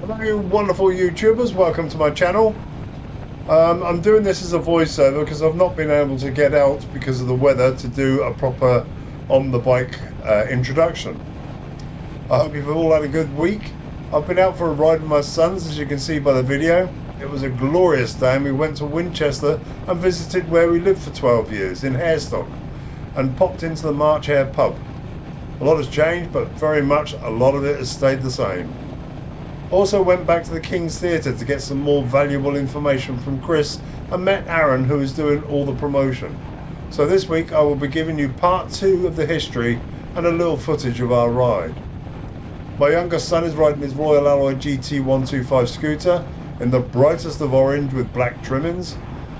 Hello, wonderful YouTubers, welcome to my channel. I'm doing this as a voiceover because I've not been able to get out because of the weather to do a proper on the bike introduction. I hope you've all had a good week. I've been out for a ride with my sons, as you can see by the video. It was a glorious day and we went to Winchester and visited where we lived for 12 years in Hairstock and popped into the March Hare pub. A lot has changed, but very much a lot of it has stayed the same. Also went back to the King's Theatre to get some more valuable information from Chris and met Aaron, who is doing all the promotion. So this week I will be giving you part 2 of the history and a little footage of our ride. My youngest son is riding his Royal Alloy GT125 scooter in the brightest of orange with black trimmings,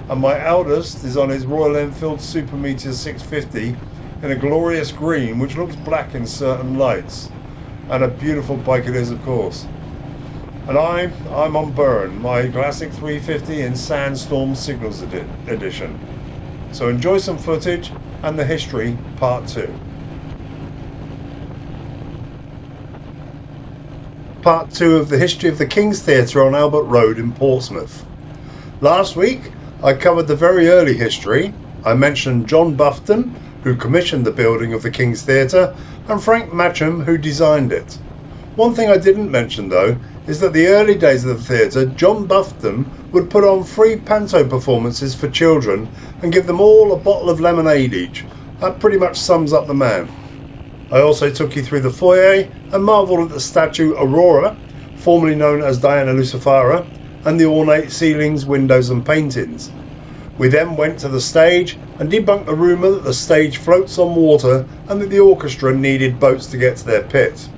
and my eldest is on his Royal Enfield Super Meteor 650 in a glorious green which looks black in certain lights, and a beautiful bike it is, of course. And I'm on Burn, my Classic 350 in Sandstorm Signals Edition. So enjoy some footage and the history part 2. Part 2 of the history of the King's Theatre on Albert Road in Portsmouth. Last week I covered the very early history. I mentioned John Bufton, who commissioned the building of the King's Theatre, and Frank Matcham, who designed it. One thing I didn't mention though is that the early days of the theatre, John Bufton would put on free panto performances for children and give them all a bottle of lemonade each. That pretty much sums up the man. I also took you through the foyer and marvelled at the statue Aurora, formerly known as Diana Lucifera, and the ornate ceilings, windows and paintings. We then went to the stage and debunked the rumour that the stage floats on water and that the orchestra needed boats to get to their pit,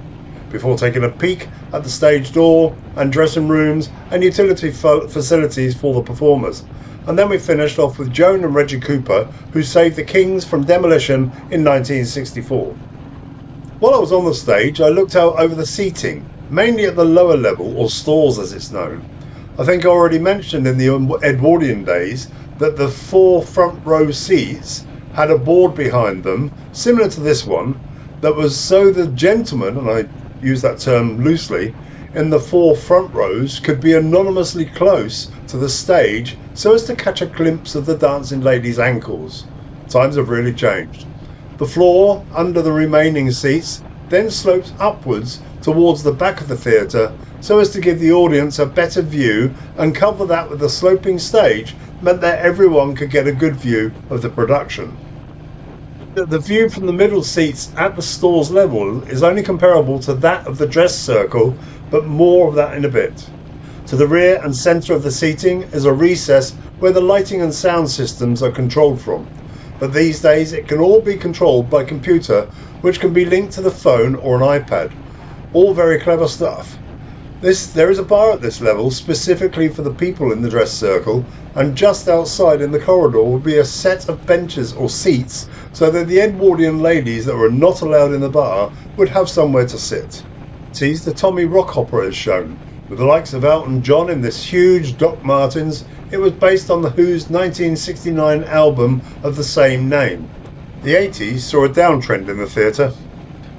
before taking a peek at the stage door and dressing rooms and utility facilities for the performers. And then we finished off with Joan and Reggie Cooper, who saved the Kings from demolition in 1964. While I was on the stage, I looked out over the seating, mainly at the lower level, or stalls as it's known. I think I already mentioned in the Edwardian days that the 4 front row seats had a board behind them, similar to this one, that was so the gentlemen, and I use that term loosely, in the 4 front rows could be anonymously close to the stage so as to catch a glimpse of the dancing ladies' ankles. Times have really changed. The floor under the remaining seats then slopes upwards towards the back of the theatre so as to give the audience a better view, and cover that with a sloping stage meant that everyone could get a good view of the production. The view from the middle seats at the stalls level is only comparable to that of the dress circle, but more of that in a bit. To the rear and centre of the seating is a recess where the lighting and sound systems are controlled from, but these days it can all be controlled by computer, which can be linked to the phone or an iPad. All very clever stuff. There is a bar at this level specifically for the people in the dress circle, and just outside in the corridor will be a set of benches or seats so that the Edwardian ladies that were not allowed in the bar would have somewhere to sit. Tease the Tommy Rockhopper is shown, with the likes of Elton John in this huge Doc Martens. It was based on the Who's 1969 album of the same name. The 80s saw a downtrend in the theatre.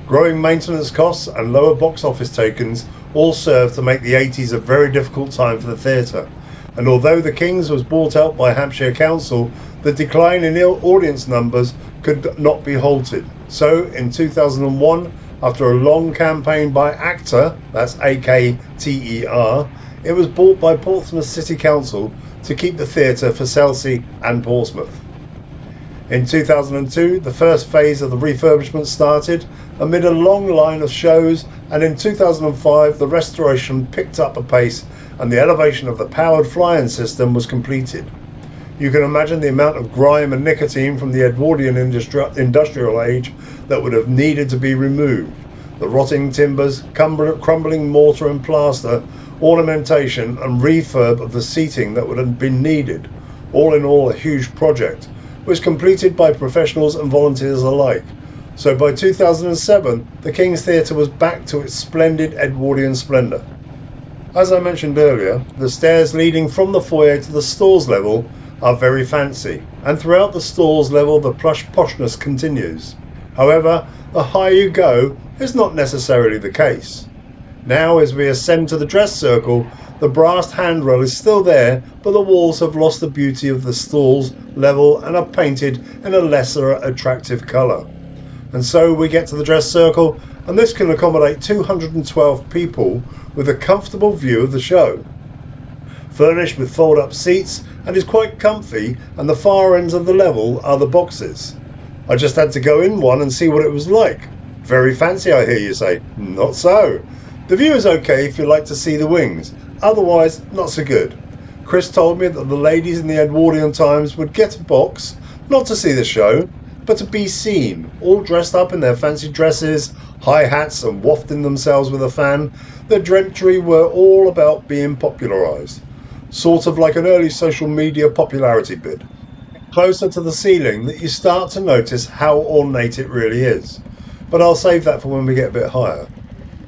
Growing maintenance costs and lower box office takings all served to make the 80s a very difficult time for the theatre, and although the King's was bought out by Hampshire Council, the decline in audience numbers could not be halted. So in 2001, after a long campaign by ACTER, that's AKTER, it was bought by Portsmouth City Council to keep the theatre for Chelsea and Portsmouth. In 2002, the first phase of the refurbishment started amid a long line of shows, and in 2005 the restoration picked up a pace and the elevation of the powered flying system was completed. You can imagine the amount of grime and nicotine from the Edwardian industrial age that would have needed to be removed. The rotting timbers, crumbling mortar and plaster, ornamentation and refurb of the seating that would have been needed. All in all, a huge project was completed by professionals and volunteers alike. So by 2007, the King's Theatre was back to its splendid Edwardian splendour. As I mentioned earlier, the stairs leading from the foyer to the stalls level are very fancy, and throughout the stalls level the plush poshness continues. However, the higher you go is not necessarily the case. Now as we ascend to the dress circle, the brass handrail is still there, but the walls have lost the beauty of the stalls level and are painted in a lesser attractive colour. And so we get to the dress circle, and this can accommodate 212 people with a comfortable view of the show. Furnished with fold-up seats and is quite comfy, and the far ends of the level are the boxes. I just had to go in one and see what it was like. Very fancy, I hear you say. Not so. The view is okay if you like to see the wings, otherwise not so good. Chris told me that the ladies in the Edwardian times would get a box, not to see the show, but to be seen, all dressed up in their fancy dresses, high hats and wafting themselves with a fan. The drenchy were all about being popularised. Sort of like an early social media popularity bid. Closer to the ceiling that you start to notice how ornate it really is. But I'll save that for when we get a bit higher.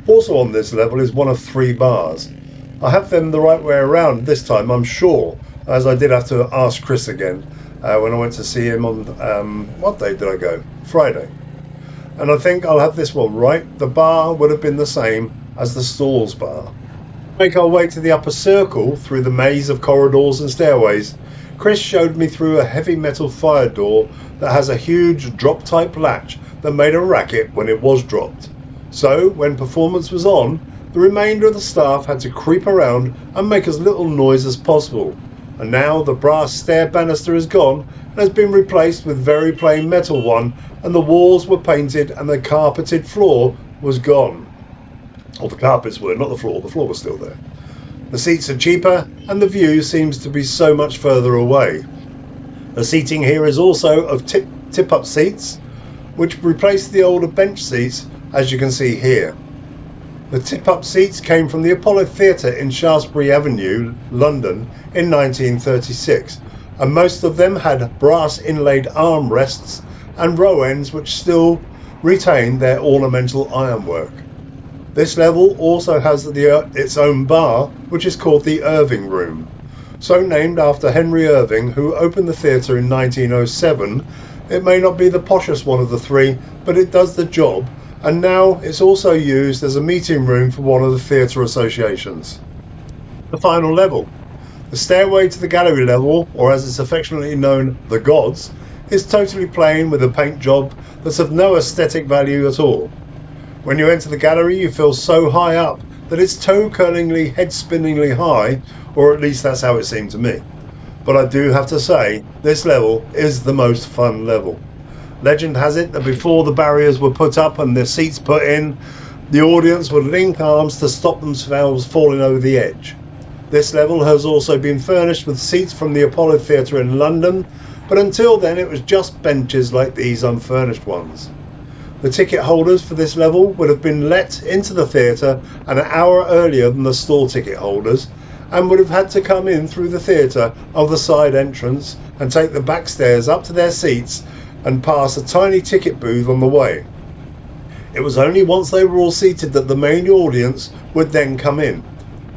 Also on this level is one of 3 bars. I have them the right way around this time, I'm sure, as I did have to ask Chris again when I went to see him on, what day did I go? Friday. And I think I'll have this one right. The bar would have been the same as the stalls bar. Make our way to the upper circle through the maze of corridors and stairways. Chris showed me through a heavy metal fire door that has a huge drop-type latch that made a racket when it was dropped. So, when performance was on, the remainder of the staff had to creep around and make as little noise as possible. And now the brass stair banister is gone and has been replaced with very plain metal one, and the walls were painted and the carpeted floor was gone. Or the carpets were, not the floor was still there. The seats are cheaper and the view seems to be so much further away. The seating here is also of tip-up seats, which replaced the older bench seats, as you can see here. The tip-up seats came from the Apollo Theatre in Shaftesbury Avenue, London, in 1936, and most of them had brass inlaid armrests and row ends which still retain their ornamental ironwork. This level also has its own bar, which is called the Irving Room, so named after Henry Irving, who opened the theatre in 1907. It may not be the poshest one of the 3, but it does the job, and now it's also used as a meeting room for one of the theatre associations. The final level. The stairway to the gallery level, or as it's affectionately known, the Gods, is totally plain with a paint job that's of no aesthetic value at all. When you enter the gallery, you feel so high up that it's toe-curlingly, head-spinningly high, or at least that's how it seemed to me. But I do have to say, this level is the most fun level. Legend has it that before the barriers were put up and the seats put in, the audience would link arms to stop themselves falling over the edge. This level has also been furnished with seats from the Apollo Theatre in London, but until then it was just benches like these unfurnished ones. The ticket holders for this level would have been let into the theatre an hour earlier than the store ticket holders, and would have had to come in through the theatre of the side entrance and take the back stairs up to their seats and pass a tiny ticket booth on the way. It was only once they were all seated that the main audience would then come in.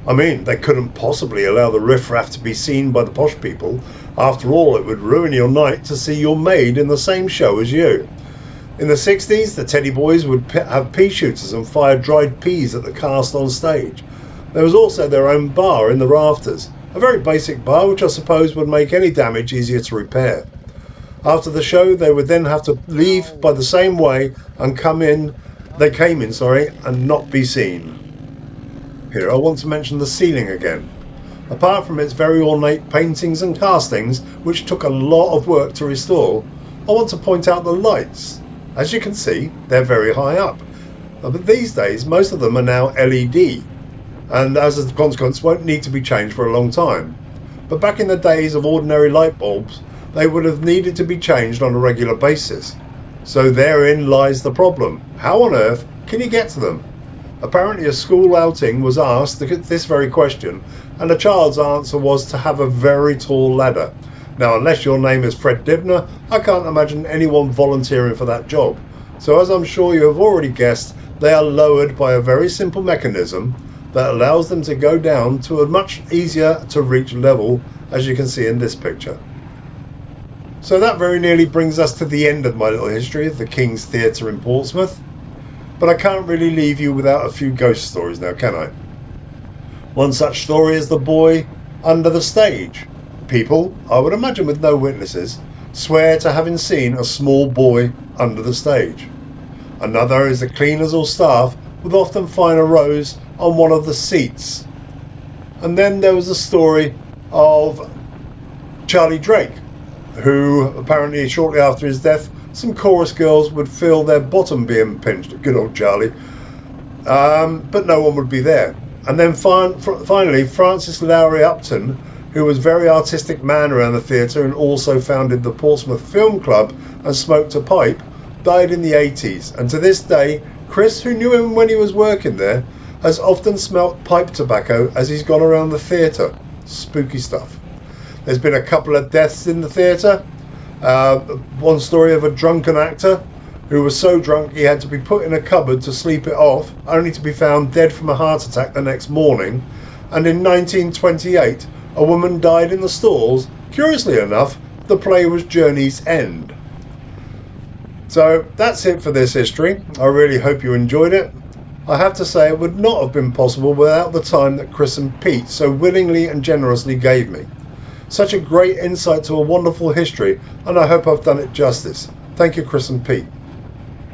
I mean, they couldn't possibly allow the riffraff to be seen by the posh people. After all, it would ruin your night to see your maid in the same show as you. In the 60s, the Teddy Boys would have pea shooters and fire dried peas at the cast on stage. There was also their own bar in the rafters, a very basic bar which I suppose would make any damage easier to repair. After the show, they would then have to leave by the same way and came in, and not be seen. Here I want to mention the ceiling again. Apart from its very ornate paintings and castings, which took a lot of work to restore, I want to point out the lights. As you can see, they're very high up. But these days, most of them are now LED, and as a consequence won't need to be changed for a long time. But back in the days of ordinary light bulbs, they would have needed to be changed on a regular basis. So therein lies the problem. How on earth can you get to them? Apparently a school outing was asked this very question, and the child's answer was to have a very tall ladder. Now, unless your name is Fred Dibner, I can't imagine anyone volunteering for that job. So as I'm sure you have already guessed, they are lowered by a very simple mechanism that allows them to go down to a much easier to reach level, as you can see in this picture. So that very nearly brings us to the end of my little history of the King's Theatre in Portsmouth. But I can't really leave you without a few ghost stories now, can I? One such story is the boy under the stage. People, I would imagine with no witnesses, swear to having seen a small boy under the stage. Another is the cleaners or staff would often find a rose on one of the seats. And then there was the story of Charlie Drake, who apparently shortly after his death, some chorus girls would feel their bottom being pinched. Good old Charlie. But no one would be there. And then finally, Francis Lowry Upton, who was a very artistic man around the theatre and also founded the Portsmouth Film Club and smoked a pipe, died in the 80s. And to this day, Chris, who knew him when he was working there, has often smelt pipe tobacco as he's gone around the theatre. Spooky stuff. There's been a couple of deaths in the theatre. One story of a drunken actor who was so drunk he had to be put in a cupboard to sleep it off, only to be found dead from a heart attack the next morning. And in 1928, a woman died in the stalls. Curiously enough, the play was Journey's End. So that's it for this history. I really hope you enjoyed it. I have to say it would not have been possible without the time that Chris and Pete so willingly and generously gave me. Such a great insight to a wonderful history, and I hope I've done it justice. Thank you, Chris and Pete.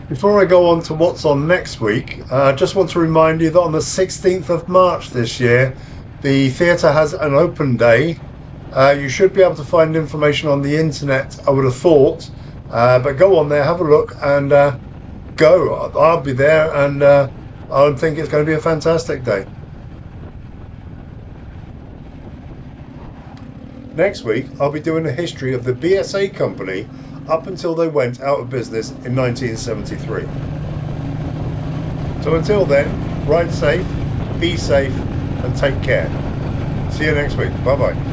Before I go on to what's on next week, I just want to remind you that on the 16th of March this year, the theatre has an open day. You should be able to find information on the internet, I would have thought, but go on there, have a look, and go. I'll be there, and I think it's going to be a fantastic day. Next week, I'll be doing a history of the BSA company up until they went out of business in 1973. So until then, ride safe, be safe, and take care. See you next week. Bye bye.